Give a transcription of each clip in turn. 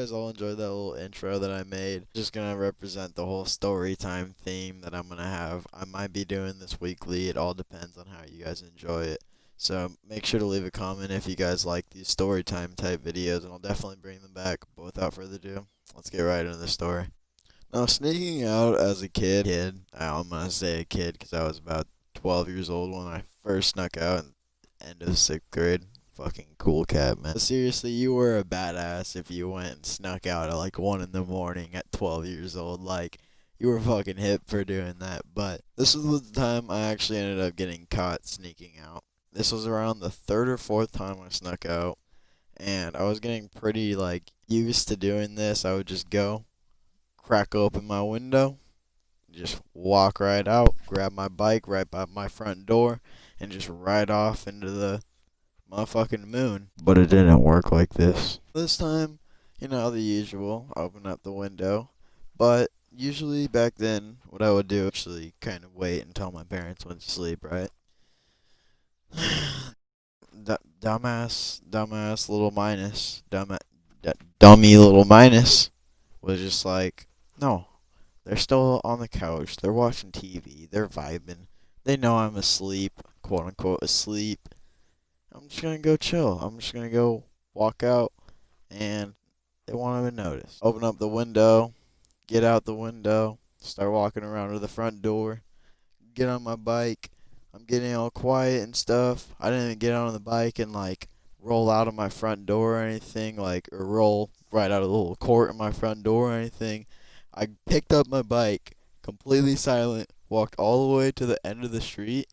guys all enjoyed that little intro that I made. Just gonna represent the whole story time theme that I'm gonna have. I might be doing this weekly. It all depends on how you guys enjoy it. So make sure to leave a comment if you guys like these story time type videos, and I'll definitely bring them back. But without further ado, let's get right into the story. Now, sneaking out as a kid, I'm gonna say a kid because I was about 12 years old when I first snuck out in end of sixth grade. Fucking cool cat, man. Seriously, you were a badass if you went and snuck out at like 1 in the morning at 12 years old. Like, you were fucking hip for doing that. But this was the time I actually ended up getting caught sneaking out. This was around the third or fourth time I snuck out, and I was getting pretty like used to doing this. I would just go, crack open my window, just walk right out, grab my bike right by my front door, and just ride off into the motherfucking moon. But it didn't work like this. This time, the usual, open up the window. But usually back then, what I would do actually kind of wait until my parents went to sleep, right? Dumbass little minus, dummy little minus was just like, no, they're still on the couch. They're watching TV. They're vibing. They know I'm asleep, quote unquote asleep. I'm just gonna go chill. I'm just gonna go walk out, and they won't even notice. Open up the window, get out the window, start walking around to the front door, get on my bike. I'm getting all quiet and stuff. I didn't even get on the bike and like roll out of my front door or anything, like or roll right out of the little court in my front door or anything. I picked up my bike, completely silent, walked all the way to the end of the street,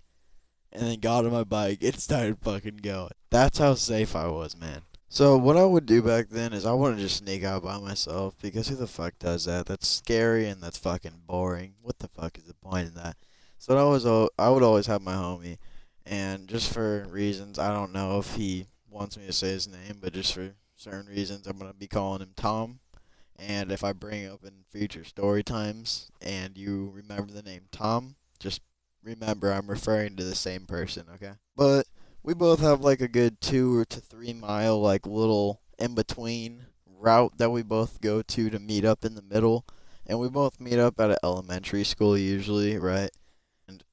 and then got on my bike and started fucking going. That's how safe I was, man. So what I would do back then is I wouldn't just sneak out by myself because who the fuck does that? That's scary and that's fucking boring. What the fuck is the point in that? So I would always have my homie, and just for reasons I don't know if he wants me to say his name, but just for certain reasons I'm gonna be calling him Tom. And if I bring up in future story times and you remember the name Tom, just remember I'm referring to the same person, okay? But we both have like a good 2 to 3 mile like little in between route that we both go to meet up in the middle, and we both meet up at an elementary school usually, right? And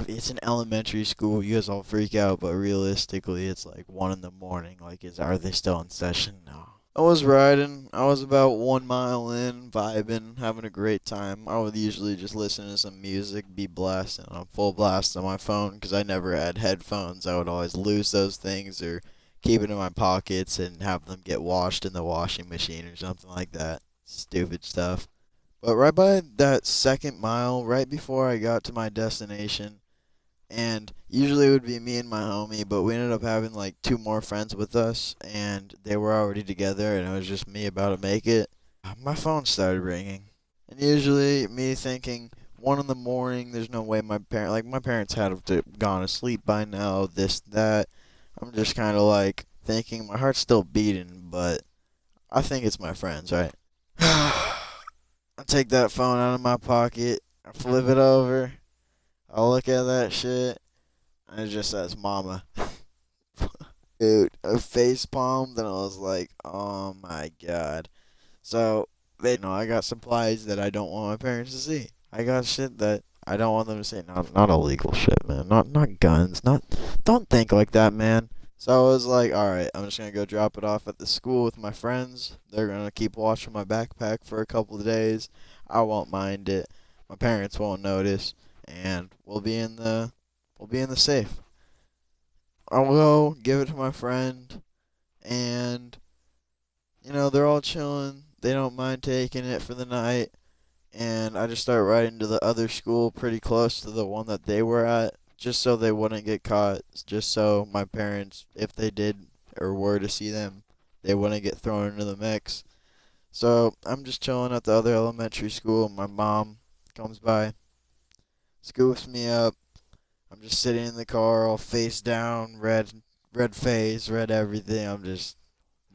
it's an elementary school. You guys all freak out, but realistically, it's like 1 in the morning. Like, are they still in session? No. I was riding. I was about 1 mile in, vibing, having a great time. I would usually just listen to some music, be blasting on full blast on my phone because I never had headphones. I would always lose those things or keep it in my pockets and have them get washed in the washing machine or something like that. Stupid stuff. But right by that second mile, right before I got to my destination, and usually it would be me and my homie, but we ended up having like two more friends with us, and they were already together, and it was just me about to make it. My phone started ringing, and usually me thinking 1 in the morning, there's no way my parents had to gone to sleep by now. This that. I'm just kind of like thinking my heart's still beating, but I think it's my friends, right? I take that phone out of my pocket, I flip it over, I look at that shit, and it just says "Mama." Dude, I face palmed, and I was like, "Oh my god!" So they know I got supplies that I don't want my parents to see. I got shit that I don't want them to see. Not illegal shit, man. Not guns. Not. Don't think like that, man. So I was like, all right, I'm just gonna go drop it off at the school with my friends. They're gonna keep watching my backpack for a couple of days. I won't mind it. My parents won't notice, and we'll be in the safe. I'll go give it to my friend, and they're all chilling. They don't mind taking it for the night, and I just start riding to the other school pretty close to the one that they were at, just so they wouldn't get caught, just so my parents, if they did or were to see them, they wouldn't get thrown into the mix. So I'm just chilling at the other elementary school. My mom comes by, scoops me up. I'm just sitting in the car, all face down, red face, red everything. I'm just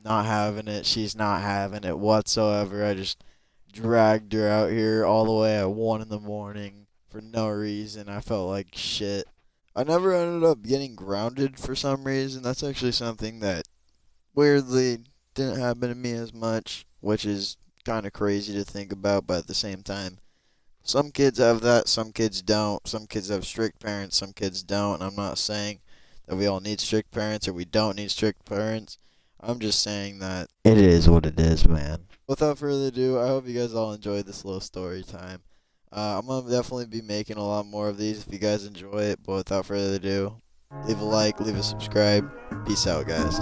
not having it. She's not having it whatsoever. I just dragged her out here all the way at 1 in the morning for no reason. I felt like shit. I never ended up getting grounded for some reason. That's actually something that weirdly didn't happen to me as much. which is kind of crazy to think about, but at the same time, some kids have that, some kids don't. Some kids have strict parents, some kids don't. And I'm not saying that we all need strict parents or we don't need strict parents. I'm just saying that it is what it is, man. Without further ado, I hope you guys all enjoyed this little story time. I'm gonna definitely be making a lot more of these if you guys enjoy it. But without further ado, leave a like, leave a subscribe. Peace out, guys.